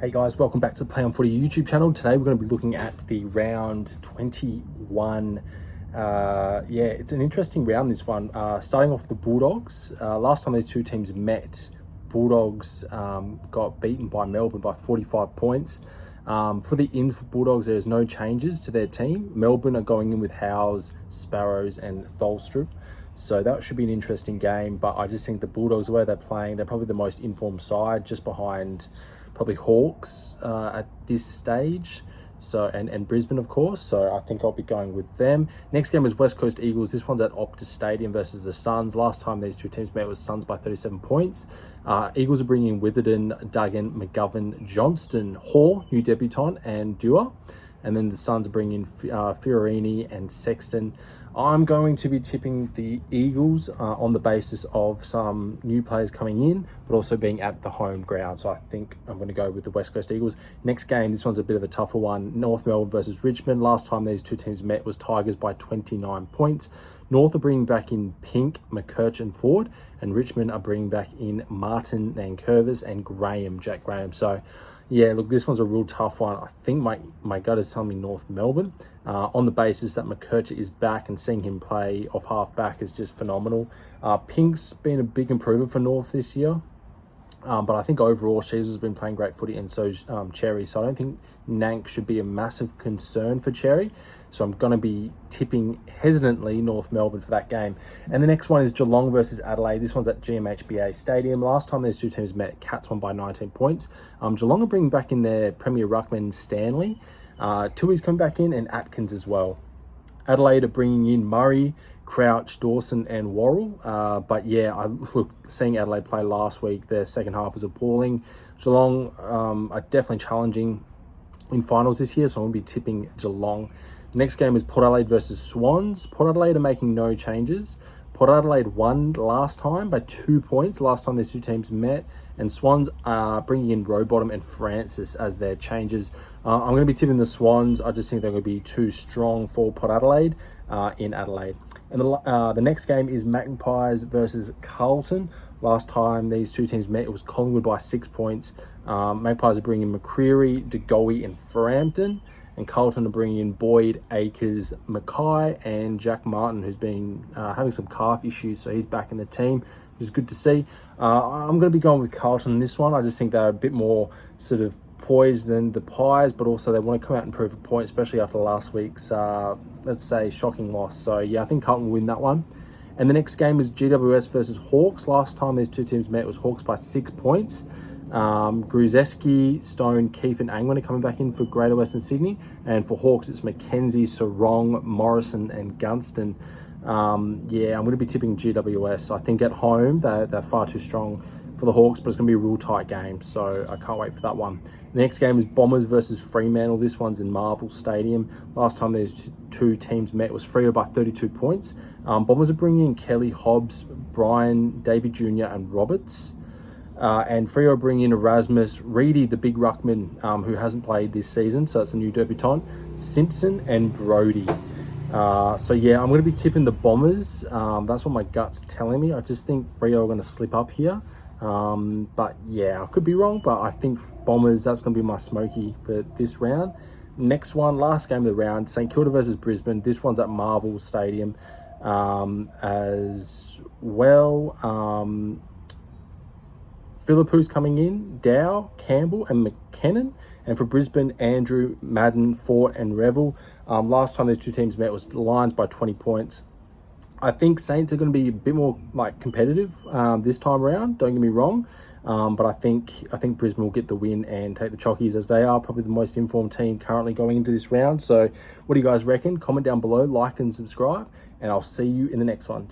Hey guys, welcome back to the Play on Footy YouTube channel. Today we're going to be looking at the round 21. It's an interesting round, this one. Starting off the Bulldogs. Last time these two teams met, Bulldogs got beaten by Melbourne by 45 points. For the ins for Bulldogs, there's no changes to their team. Melbourne are going in with Howes, Sparrows and Tholstrup. So that should be an interesting game, but I just think the Bulldogs, the way they're playing, they're probably the most informed side, just behind probably Hawks at this stage. So and Brisbane, of course. So I think I'll be going with them. Next game is West Coast Eagles. This one's at Optus Stadium versus the Suns. Last time these two teams met was Suns by 37 points. Eagles are bringing Witherden, Duggan, McGovern, Johnston, Hoare, new debutant, and Dewar. And then the Suns are bringing Fiorini and Sexton. I'm going to be tipping the Eagles on the basis of some new players coming in, but also being at the home ground. So I think I'm going to go with the West Coast Eagles. Next game, this one's a bit of a tougher one. North Melbourne versus Richmond. Last time these two teams met was Tigers by 29 points. North are bringing back in Pink, McCurch and Ford, and Richmond are bringing back in Martin, Nankervis and Jack Graham. So yeah, look, this one's a real tough one. I think my gut is telling me North Melbourne on the basis that McCurch is back, and seeing him play off half back is just phenomenal. Pink's been a big improver for North this year. But I think overall, Shears has been playing great footy, and so's Cherry. So I don't think Nank should be a massive concern for Cherry. So I'm going to be tipping hesitantly North Melbourne for that game. And the next one is Geelong versus Adelaide. This one's at GMHBA Stadium. Last time these two teams met, Cats won by 19 points. Geelong are bringing back in their Premier Ruckman Stanley. Tui's coming back in, and Atkins as well. Adelaide are bringing in Murray, Crouch, Dawson and Worrell. But yeah, seeing Adelaide play last week, their second half was appalling. Geelong are definitely challenging in finals this year, so I'm going to be tipping Geelong. The next game is Port Adelaide versus Swans. Port Adelaide are making no changes. Port Adelaide won last time by 2 points, last time these two teams met, and Swans are bringing in Rowbottom and Francis as their changes. I'm going to be tipping the Swans. I just think they're going to be too strong for Port Adelaide in Adelaide. And the next game is Magpies versus Carlton. Last time these two teams met, it was Collingwood by 6 points. Magpies are bringing McCreery, DeGoey and Frampton. And Carlton are bringing in Boyd, Akers, Mackay, and Jack Martin, who's been having some calf issues, so he's back in the team, which is good to see. I'm going to be going with Carlton in this one. I just think they're a bit more sort of poised than the Pies, but also they want to come out and prove a point, especially after last week's, let's say, shocking loss. So yeah, I think Carlton will win that one. And the next game is GWS versus Hawks. Last time these two teams met was Hawks by 6 points. Gruzeski, Stone, Keefe and Angwin are coming back in for Greater Western Sydney, and for Hawks it's Mackenzie, Sarong, Morrison and Gunston. I'm going to be tipping GWS. I think at home they're far too strong for the Hawks, but it's going to be a real tight game, so I can't wait for that one. The next game is Bombers versus Fremantle. This one's in Marvel Stadium. Last time these two teams met was Freo by 32 points. Bombers are bringing in Kelly, Hobbs, Brian, David Jr. and Roberts. And Freo bring in Erasmus, Reedy, the big ruckman, who hasn't played this season, so it's a new debutant, Simpson and Brody. So yeah, I'm going to be tipping the Bombers. That's what my gut's telling me. I just think Freo are going to slip up here. But yeah, I could be wrong, but I think Bombers, that's going to be my smoky for this round. Next one, last game of the round, St Kilda versus Brisbane. This one's at Marvel Stadium as well. Philippou's coming in, Dow, Campbell and McKinnon. And for Brisbane, Andrew, Madden, Fort and Revel. Last time these two teams met was Lions by 20 points. I think Saints are going to be a bit more competitive this time around, don't get me wrong. But I think Brisbane will get the win and take the Chockies, as they are probably the most informed team currently going into this round. So what do you guys reckon? Comment down below, like and subscribe, and I'll see you in the next one.